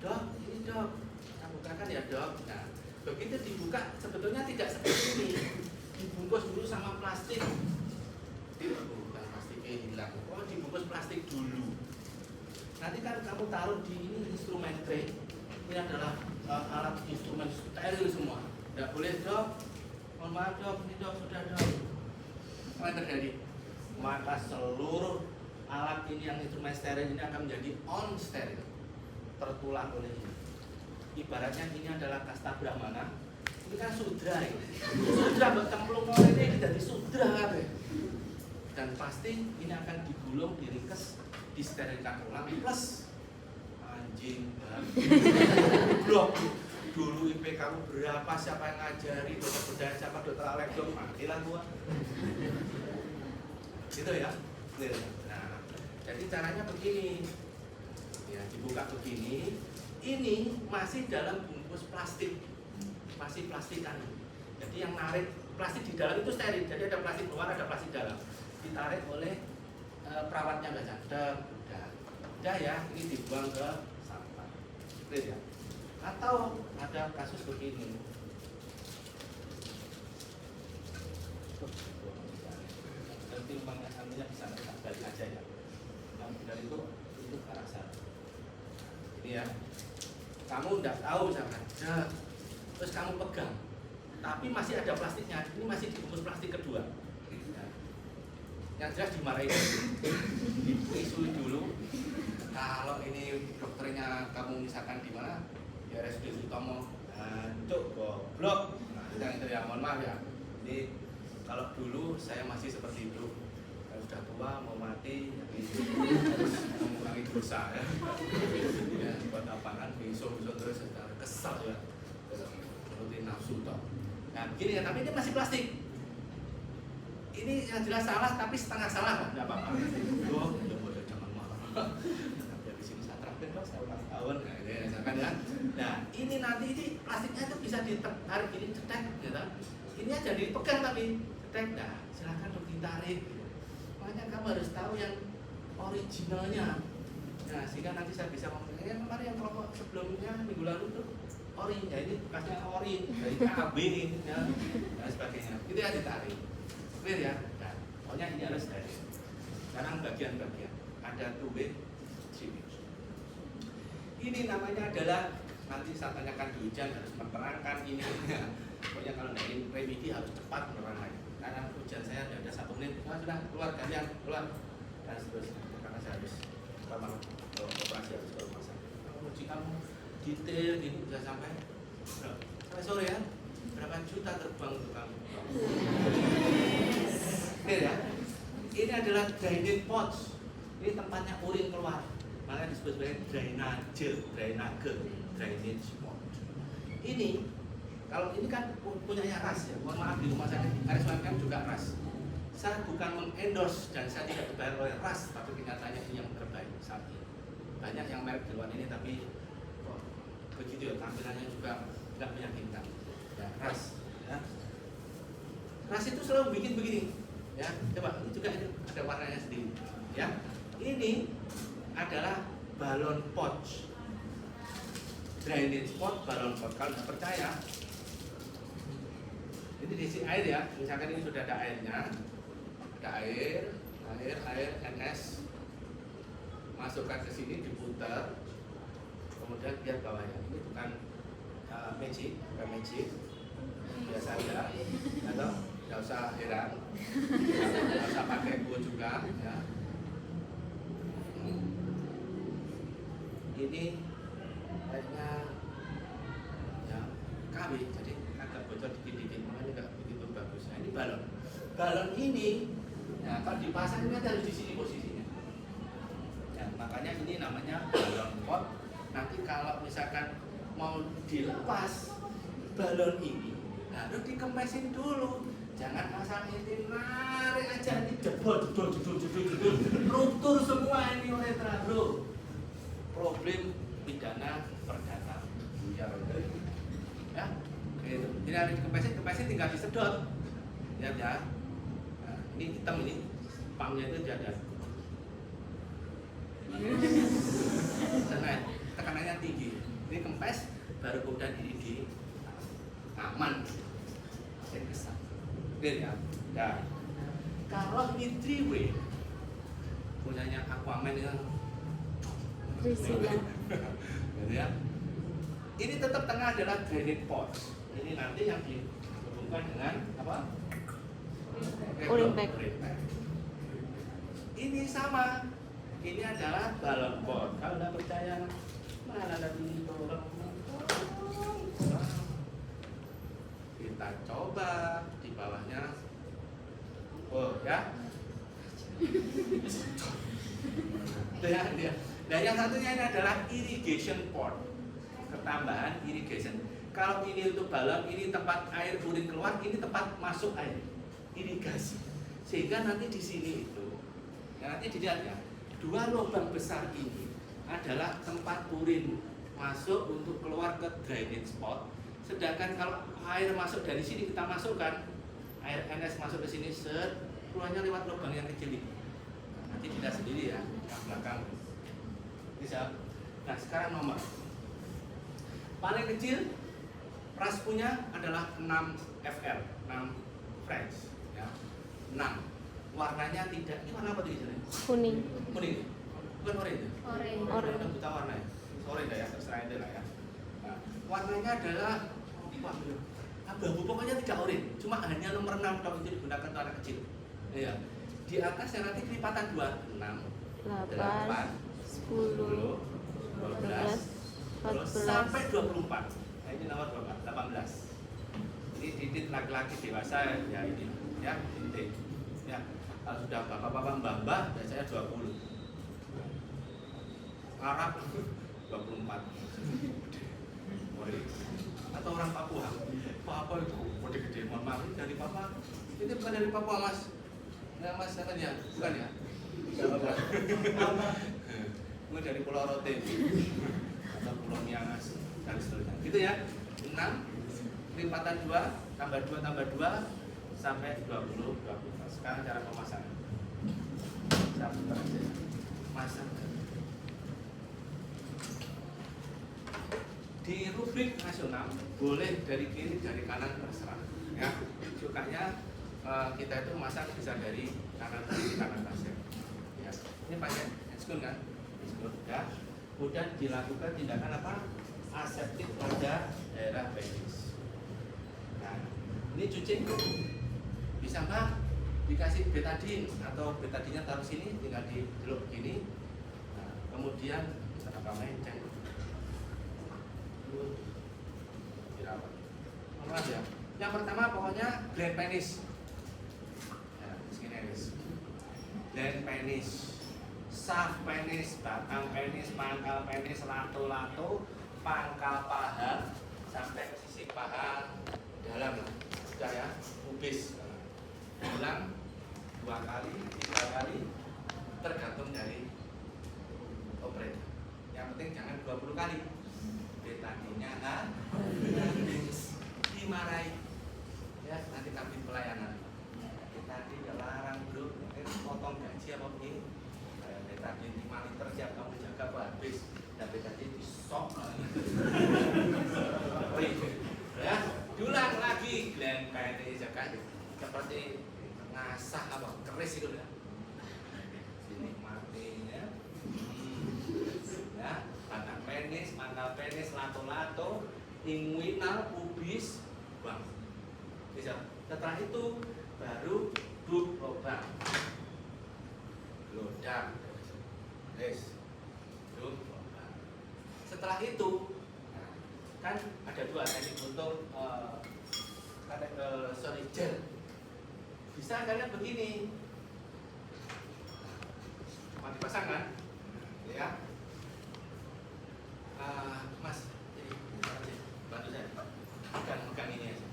Dok, ini dok, saya bukakan ya dok. Nah, begitu dibuka sebetulnya tidak seperti ini. Dibungkus dulu sama plastik. Bukan plastiknya hilang. Oh, dibungkus plastik dulu. Nanti kan kamu taruh di ini instrumen tray. Ini adalah alat instrumen steril semua. Tidak boleh dok. Mohon maaf dok, ini dok sudah dok. Apa yang terjadi? Maka seluruh alat ini yang instrumen steril ini akan menjadi on steril, tertular oleh ini. Ibaratnya ini adalah kasta brahmana. Ini kan sudra ya. Sudra bertemplung ini jadi sudra kan. Dan pasti ini akan digulung, diringkes, disterilkan ulang plus anjing blok. Dulu IP kamu berapa, siapa yang ngajari, dokter bedah siapa, dokter Alex dong, matilah gua. Gitu ya. Nah, jadi caranya begini. Ya, dibuka begini. Ini masih dalam bungkus plastik. Masih plastikan. Jadi yang narik plastik di dalam itu steril. Jadi ada plastik luar, ada plastik dalam. Ditarik oleh perawatnya baca. Udah ya, ini dibuang ke sampah. Ya. Atau ada kasus begini. Dan timbangnya ambilnya bisa kita balik aja ya. Yang benar itu ke arah sana. Ini ya. Kamu tidak tahu misalkan, terus kamu pegang, tapi masih ada plastiknya. Ini masih dibungkus plastik kedua. Yang jelas dimarahin, diisui dulu. Kalau ini dokternya kamu misalkan di mana? Di RSUD Sutomo, cuk goblok. Nah, itu ya, mohon maaf ya. Ini kalau dulu saya masih seperti itu. Saya sudah tua, mau mati, harus mengurangi dosa ya. Ya buat apaan, besok terus kesal ya. Menuruti nafsu toh. Nah, begini ya, tapi ini masih plastik. Ini yang jelas salah, tapi setengah salah kan? Tidak apa-apa. Oh, ya boleh, jangan marah. Dari sini saya terakhir, saya ulang tahun. Nah, ini nanti ini plastiknya itu bisa ditarik gini, cetek, gitu. Ini aja dipegang tapi cetek. Nah, silakan untuk ditarik. Makanya kamu harus tahu yang originalnya. Nah, sehingga nanti saya bisa ngomong, kemarin yang kelompok sebelumnya minggu lalu tuh ori, ya ini bekasnya ori dari KB ya, dan sebagainya. Itu ya ditarik. Clear ya? Nah, pokoknya ini harus dari. Sekarang bagian-bagian ada 2 ini namanya adalah nanti saya tanyakan di ujian harus menerangkan ini. Pokoknya kalau dari remedi harus cepat menerangkannya. Karena ujian saya ada 1 menit. Nah, sudah keluar kalian keluar dan seterusnya. Karena saya harus operasi harus ke rumah sakit. Uji kamu detail gini bisa sampai sore ya. Berapa juta terbang untuk kamu? Oke ya. Ini adalah drainage pouch. Ini tempatnya urin keluar. Makanya disebut sebagai drainage pouch. Ini kalau ini kan punyanya RAS ya. Mohon maaf di rumah sakit RSUM juga RAS. Saya bukan mengendorse dan saya tidak dibayar oleh RAS, tapi kenyataannya ini yang terbaik saat ini. Banyak yang merek di luar ini tapi begitu ya, tampilannya juga nggak meyakinkan. Ya, ras. Ya. Ras itu selalu bikin begini. Ya, coba ini juga ini ada warnanya sendiri. Ya, ini adalah balon pouch, drainage pot, balon pot. Kalau nggak percaya, ini diisi air ya. Misalkan ini sudah ada airnya, ada air NS, masukkan ke sini, diputar, kemudian lihat bawahnya. Ini bukan magic, biasa aja, atau nggak usah heran, nggak usah pakai gua juga. Ya. Ini airnya ya KW, jadi agak bocor dikit-dikit, makanya nggak begitu bagus. Nah, ini balon ini, nah kalau dipasang ini harus di sini posisinya. Ya, makanya ini namanya balon pot. Nanti kalau misalkan mau dilepas balon ini, harus dikempesin dulu. Jangan asal ini narik aja, ini jebol, ruptur semua ini uretra, bro. Problem pidana perdata. Ya, gitu. Ini harus dikempesin tinggal disedot. Lihat ya. Nah, ini hitam ini, pumpnya itu jadat. Sana, tekanannya tinggi. Ini kempes, baru kemudian ini di aman. Saya kesal. Oke ya. Nah, kalau ini 3-way punyanya Aquaman yang Priscilla. gitu ya. Ini tetap tengah adalah drainage pot. Ini nanti yang dihubungkan dengan apa? Urin bag. Ini sama. Ini adalah balon pot. Kalau nggak percaya, mana ada di orang? Kita coba di bawahnya. Oh ya. Dia. Nah yang satunya ini adalah irrigation port, ketambahan irrigation. Kalau ini untuk balon, ini tempat air urin keluar, ini tempat masuk air, irigasi. Sehingga nanti di sini itu, ya nanti dilihat ya, dua lubang besar ini adalah tempat urin masuk untuk keluar ke drainage pot. Sedangkan kalau air masuk dari sini kita masukkan, air NS masuk ke sini, keluarnya lewat lubang yang kecil ini. Nanti tidak sendiri ya, yang belakang. Bisa. Nah sekarang nomor paling kecil ras punya adalah 6 FL, 6 French ya. 6 warnanya tidak, ini warna apa tuh istilahnya? Kuning. Kuning, bukan orange. Orange. Udah buta warna ya, orange ya, terserah itu lah ya. Nah, warnanya adalah abu-abu, pokoknya tidak orange, cuma hanya nomor 6 kalau itu digunakan untuk anak kecil ya. Di atasnya nanti kelipatan 2, 6, 8, 10, 12, 14, sampai 24. Nah, ini nomor berapa? 18. Ini titik laki-laki dewasa ya ini ya, titik. Ya, kalau sudah bapak-bapak mbah-mbah biasanya 20. Arab 24. Atau orang Papua. Papua itu gede-gede, mohon maaf ini dari Papua. Ini bukan dari Papua, Mas. Nah, Mas katanya, bukan ya? Mungkin dari Pulau Rote atau Pulau Miangas dan seterusnya. Gitu ya. 6 lipatan 2 tambah 2 sampai 20. Sekarang cara pemasangan. Masak. Di rubrik nasional boleh dari kiri dari kanan terserah. Ya. Sukanya kita itu masak bisa dari kanan kiri kanan pasir. Ya. Ini pakai handscoon kan? Ya, kemudian dilakukan tindakan apa? Aseptik pada daerah penis. Nah, ini cuci bisa mbak dikasih betadin atau betadinnya taruh sini, tinggal dideluk begini. Nah, kemudian apa menceng dirawat. Maaf ya. Yang pertama pokoknya gland penis. Ya, sini penis. Gland penis. Saf penis, batang penis, pangkal penis, lato-lato, pangkal paha sampai ke sisi paha dalam lah, sudah ya, pubis. Ulang 2 kali, 3 kali, tergantung dari operator. Yang penting jangan 20 kali. Betadinnya dimarahi. ngasah apa keris itu ya. Dinikmati ya. Ya, mangga penis, lato-lato, inguinal, pubis, bang. Bisa. Setelah itu baru duk lobang. Lodang. Yes. Duk lobang. Setelah itu kan ada dua teknik untuk gel. Bisa kalian begini. Mau dipasang kan? Ya. Mas, jadi bantu saya. Pegang ini aja.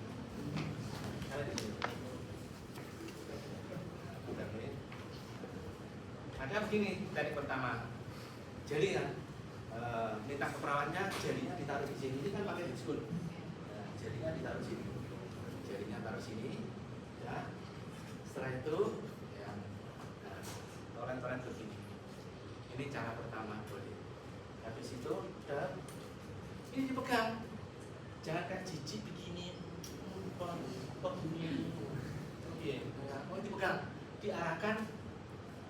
Ada begini teknik pertama. Jadi kan minta ke perawatnya jarinya ditaruh di sini. Ini kan pakai diskun. Nah, jarinya ditaruh sini. Jarinya taruh sini. Ya. Setelah itu ya, toren-toren begini. Ini cara pertama boleh. Habis itu udah ini dipegang. Jangan kayak jijik begini. Begini. Oke, mau dipegang. Diarahkan.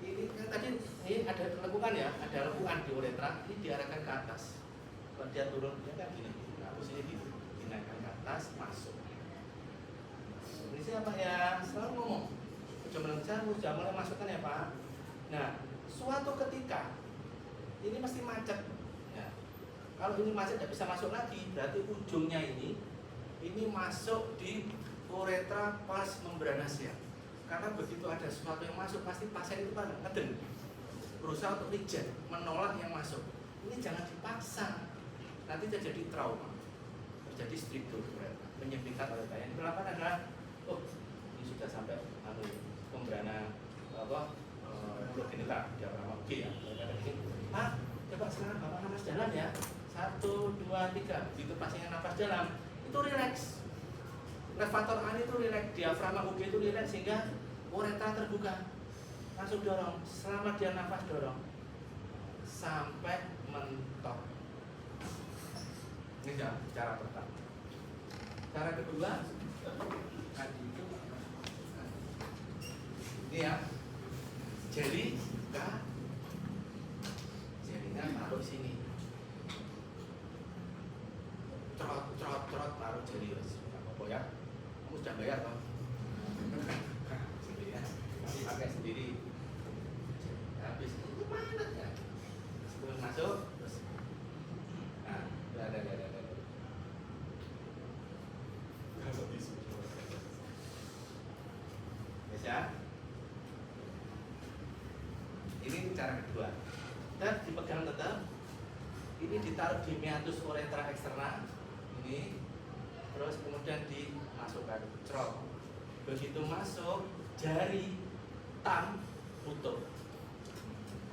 Ini kan tadi ini ada lekukan ya, ada lekukan di uretra. Ini diarahkan ke atas. Kalau dia turun, dia kan gini. Nah, posisi gitu. Dinaikkan ke atas, masuk. Ini siapa ya? Selalu ngomong. Jangan mulai masukkan ya Pak. Nah, suatu ketika ini mesti macet. Ya. Kalau ini macet tidak bisa masuk lagi, berarti ujungnya ini masuk di uretra pars membranasia. Karena begitu ada sesuatu yang masuk, pasti pasien itu pada ngeden, berusaha untuk reject, menolak yang masuk. Ini jangan dipaksa, nanti terjadi trauma, terjadi stricture uretra, menyempitkan uretra. Yang dilakukan adalah, oh ini sudah sampai membrana progenital diafragma G ya. Coba sekarang Bapak nafas dalam ya. 1, 2, 3. Begitu pasiennya nafas dalam, itu rileks. Levator ani itu rileks, diafragma UG itu rileks sehingga uretra terbuka. Langsung dorong, selama dia nafas dorong sampai mentok. Ini cara pertama. Cara kedua, tadi itu ini ya. Jeli jelinya taruh sini. Trot taruh jeli wes. Enggak apa-apa ya. Kamu sudah bayar toh? Sendiri ya. Nanti pakai sendiri. Habis itu mana ya? Sebelum masuk terus. Nah, ada. Bisa? Ini cara kedua. Dan dipegang tetap. Ini ditaruh di meatus uretra eksterna. Ini. Terus kemudian dimasukkan trot. Begitu masuk, jari tam tutup.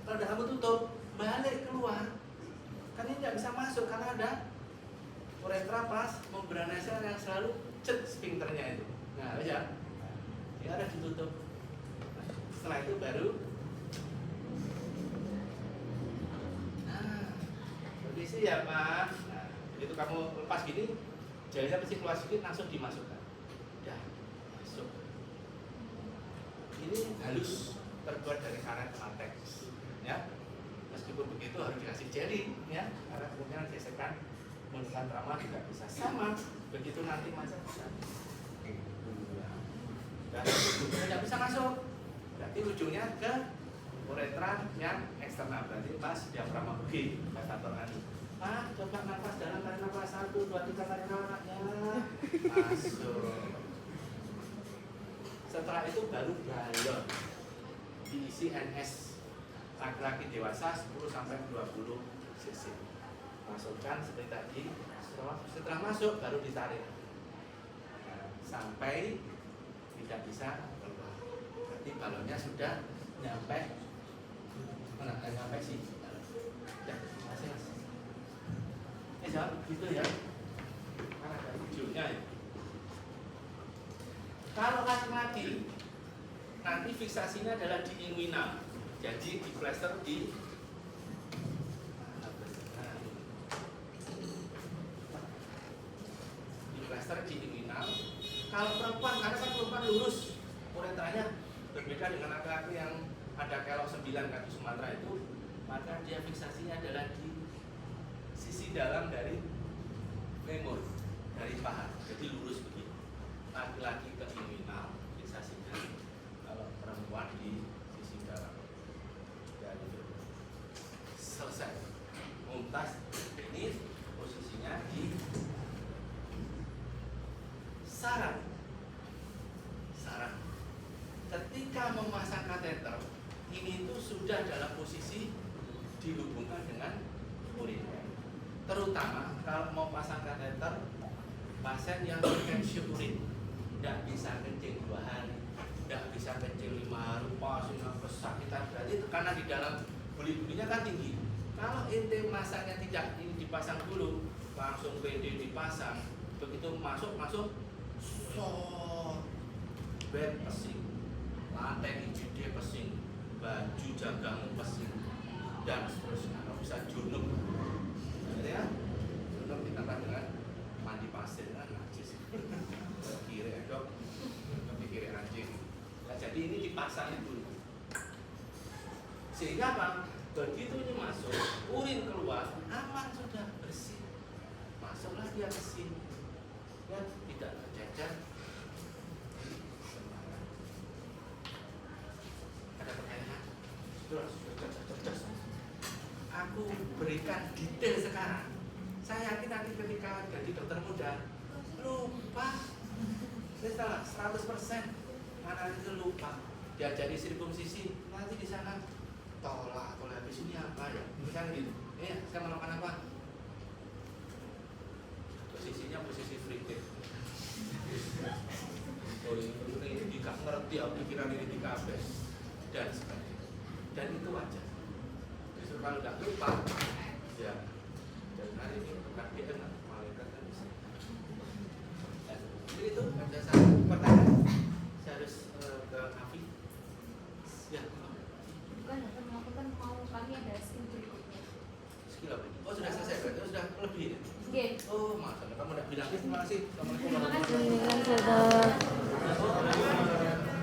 Kalau udah kamu tutup, balik keluar. Kan ini tidak bisa masuk karena ada uretra pas membranasia yang selalu cet sphincternya itu. Nah, ya. Dia harus ditutup. Setelah itu baru kondisi ya Pak. Nah, begitu kamu lepas gini, jarinya mesti keluar sedikit langsung dimasukkan. Udah masuk. Ini halus terbuat dari karet latex. Ya, meskipun begitu harus dikasih jeli, ya, karena kemudian gesekan menimbulkan trauma juga bisa sama. Begitu nanti masuk bisa. Dan ujungnya tidak bisa masuk. Berarti ujungnya ke uretra yang eksternal, berarti pas diafragma UG, levator ani. Coba nafas dalam, tarik nafas 1, 2, 3, tarik nafasnya masuk. Setelah itu baru balon diisi NS laki-laki dewasa 10 sampai 20 cc. Masukkan seperti tadi. Setelah masuk baru ditarik sampai tidak bisa keluar. Berarti balonnya sudah nyampe sampai sih. Ya, masih mas. Jangan begitu ya. Karena ada ujungnya ya. Kalau laki-laki nanti fiksasinya adalah di inguinal. Jadi di plaster di plaster di inguinal. Kalau perempuan, karena kan perempuan lurus uretranya Berbeda dengan laki-laki yang ada kelok 9 kaki Sumatera itu, maka dia fiksasinya adalah di sisi dalam dari femur, dari paha, jadi lurus begini. Laki-laki ke inguinal fiksasinya, kalau perempuan di sisi dalam dari femur. Selesai. Mumtaz ini posisinya di saraf. Ketika memasang kateter, ini itu sudah dalam posisi dihubungkan dengan urin. Terutama kalau mau pasang kateter, pasien yang retention urin, tidak bisa kencing 2 hari, tidak bisa kencing 5 hari, pasien kesakitan, berarti tekanan di dalam buli-bulinya kan tinggi. Kalau ente masaknya tidak ini dipasang dulu, langsung PD dipasang, begitu masuk bed pesing, lantai IGD pesing, baju jagamu pesing, dan seterusnya. Kalau bisa junub, ya, junub ditambah dengan mandi pasir kan najis. Kiri dok, tapi kiri anjing. Nah, jadi ini dipasang dulu, sehingga apa? Begitu ini masuk, urin keluar, aman sudah bersih. Masuklah dia ke sini, ya tidak tercecer. Aku berikan detail sekarang. Saya yakin nanti ketika jadi dokter muda lupa. Saya salah 100%. Mana itu lupa. Diajari sirkumsisi, nanti di sana tolak habis ini apa ya? Misalnya gitu. Saya melakukan apa? Posisinya posisi free kick. Oh ini tidak ngerti, pikiran ini dikabes dan sebagainya. Dan itu wajar. Justru kalau nggak lupa, ya. Dan hari ini bukan dia kan malaikat kan bisa. Jadi itu ada satu pertanyaan. Saya harus ke Afi. Ya. Bukan, aku kan mau kami ada skill berikutnya. Skill apa? Oh sudah selesai berarti sudah lebih. Oke. Oh masalah kamu udah bilang terima kasih. Assalamualaikum warahmatullahi